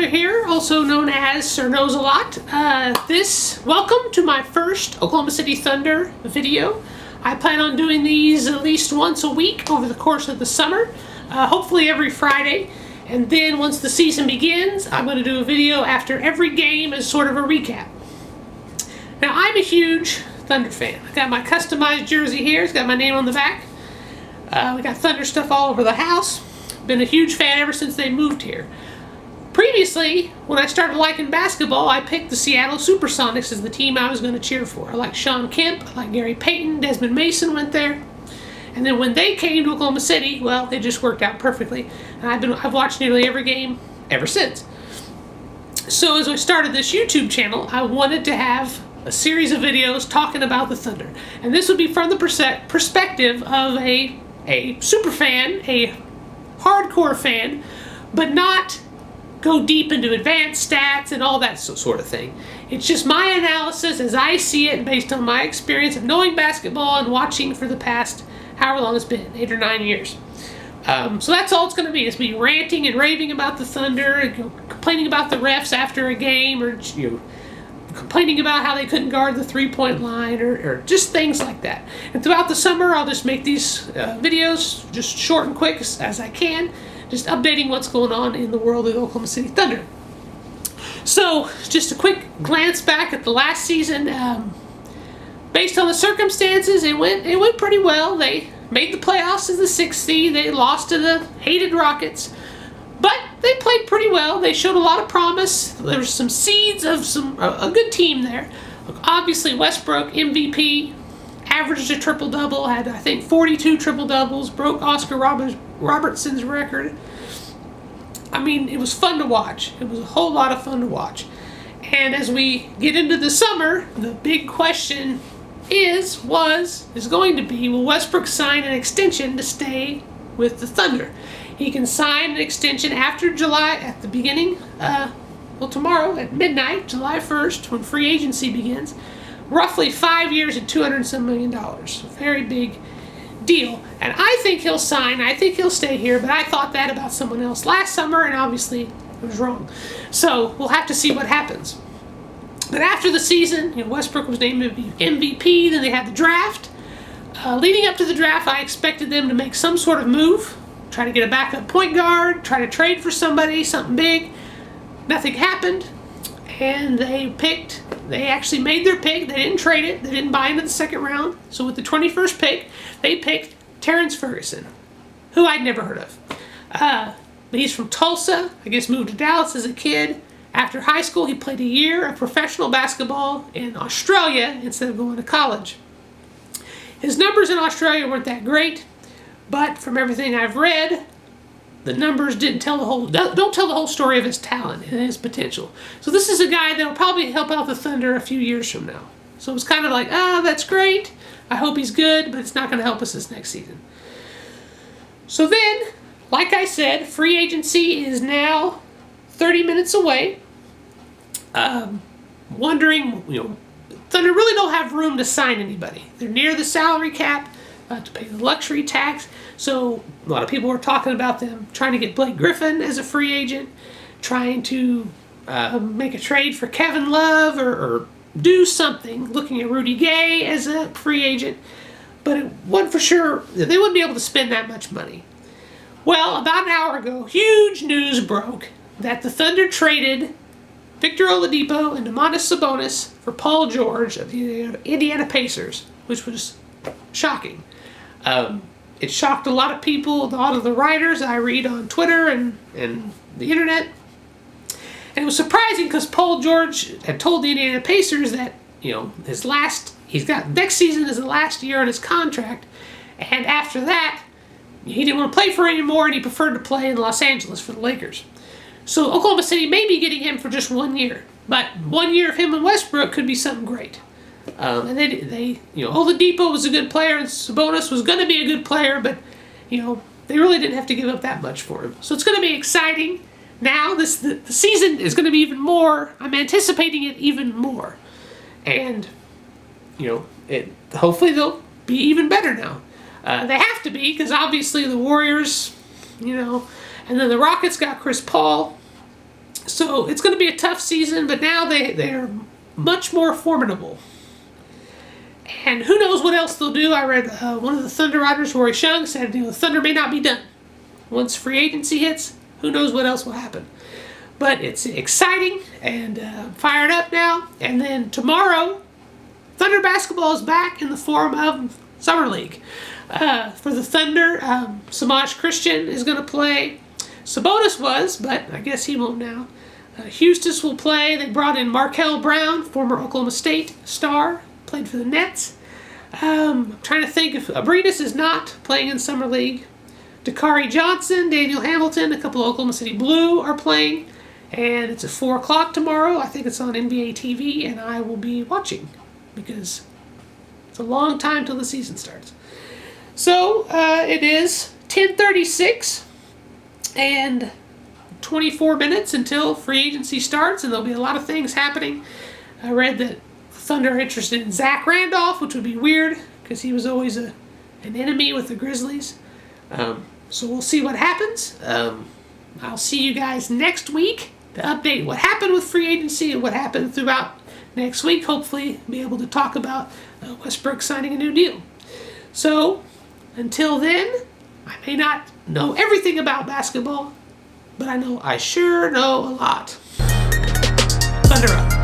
Thunder here, also known as Sir Knows a Lot. Welcome to my first Oklahoma City Thunder video. I plan on doing these at least once a week over the course of the summer, hopefully every Friday. And then once the season begins, I'm going to do a video after every game as sort of a recap. Now, I'm a huge Thunder fan. I got my customized jersey here. It's got my name on the back. We got Thunder stuff all over the house. Been a huge fan ever since they moved here. Previously, when I started liking basketball, I picked the Seattle Supersonics as the team I was going to cheer for. I like Sean Kemp, I like Gary Payton, Desmond Mason went there. And then when they came to Oklahoma City, well, it just worked out perfectly. And I've watched nearly every game ever since. So as I started this YouTube channel, I wanted to have a series of videos talking about the Thunder. And this would be from the perspective of a super fan, a hardcore fan, but not go deep into advanced stats and all that sort of thing. It's just my analysis as I see it based on my experience of knowing basketball and watching for the past however long it's been, 8 or 9 years. So that's all it's going to be. It's me ranting and raving about the Thunder, complaining about the refs after a game, or complaining about how they couldn't guard the three-point line, or just things like that. And throughout the summer, I'll just make these videos just short and quick as I can, just updating what's going on in the world of the Oklahoma City Thunder. So, just a quick glance back at the last season. Based on the circumstances, it went pretty well. They made the playoffs as the 6th seed. They lost to the hated Rockets. But they played pretty well. They showed a lot of promise. There were some seeds of a good team there. Obviously, Westbrook, MVP, averaged a triple-double, had, I think, 42 triple-doubles, broke Oscar Robertson's record. I mean, it was fun to watch. It was a whole lot of fun to watch. And as we get into the summer, the big question is going to be, will Westbrook sign an extension to stay with the Thunder? He can sign an extension after July, at the beginning, tomorrow at midnight, July 1st, when free agency begins. Roughly 5 years and $200 million. A very big deal. And I think he'll sign. I think he'll stay here. But I thought that about someone else last summer, and obviously I was wrong. So we'll have to see what happens. But after the season, Westbrook was named MVP. Then they had the draft. Leading up to the draft, I expected them to make some sort of move, try to get a backup point guard, try to trade for somebody, something big. Nothing happened. And they actually made their pick. They didn't trade it. They didn't buy into the second round. So with the 21st pick, they picked Terrence Ferguson, who I'd never heard of. But he's from Tulsa. I guess moved to Dallas as a kid. After high school, he played a year of professional basketball in Australia instead of going to college. His numbers in Australia weren't that great, but from everything I've read, the numbers don't tell the whole story of his talent and his potential. So this is a guy that will probably help out the Thunder a few years from now. So it's kind of like, that's great. I hope he's good, but it's not going to help us this next season. So then, like I said, free agency is now 30 minutes away. Wondering, Thunder really don't have room to sign anybody. They're near the salary cap, to pay the luxury tax. So a lot of people were talking about them trying to get Blake Griffin as a free agent, trying to make a trade for Kevin Love or do something, looking at Rudy Gay as a free agent. But it wasn't for sure. They wouldn't be able to spend that much money. Well, about an hour ago, huge news broke that the Thunder traded Victor Oladipo and Domantas Sabonis for Paul George of the Indiana Pacers, which was shocking. It shocked a lot of people, a lot of the writers I read on Twitter and the internet. And it was surprising because Paul George had told the Indiana Pacers that, next season is the last year on his contract. And after that, he didn't want to play for anymore, and he preferred to play in Los Angeles for the Lakers. So Oklahoma City may be getting him for just 1 year. But 1 year of him and Westbrook could be something great. And Oladipo was a good player, and Sabonis was going to be a good player, but, they really didn't have to give up that much for him. So it's going to be exciting. Now, the season is going to be even more. I'm anticipating it even more. And, hopefully they'll be even better now. They have to be, because obviously the Warriors, and then the Rockets got Chris Paul. So it's going to be a tough season, but now they're much more formidable. And who knows what else they'll do. I read one of the Thunder writers, Rory Shung, said the Thunder may not be done. Once free agency hits, who knows what else will happen. But it's exciting and fired up now. And then tomorrow, Thunder basketball is back in the form of Summer League. For the Thunder, Samaj Christian is going to play. Sabonis was, but I guess he won't now. Houston will play. They brought in Markel Brown, former Oklahoma State star, played for the Nets. I'm trying to think if Abrinas is not playing in Summer League. Dakari Johnson, Daniel Hamilton, a couple of Oklahoma City Blue are playing. And it's at 4 o'clock tomorrow. I think it's on NBA TV, and I will be watching because it's a long time till the season starts. So it is 10:36 and 24 minutes until free agency starts, and there'll be a lot of things happening. I read that the Thunder are interested in Zach Randolph, which would be weird because he was always an enemy with the Grizzlies. So we'll see what happens. I'll see you guys next week to update what happened with free agency and what happened throughout next week. Hopefully be able to talk about Westbrook signing a new deal. So until then, I may not know everything about basketball, but I know I sure know a lot. Thunder up.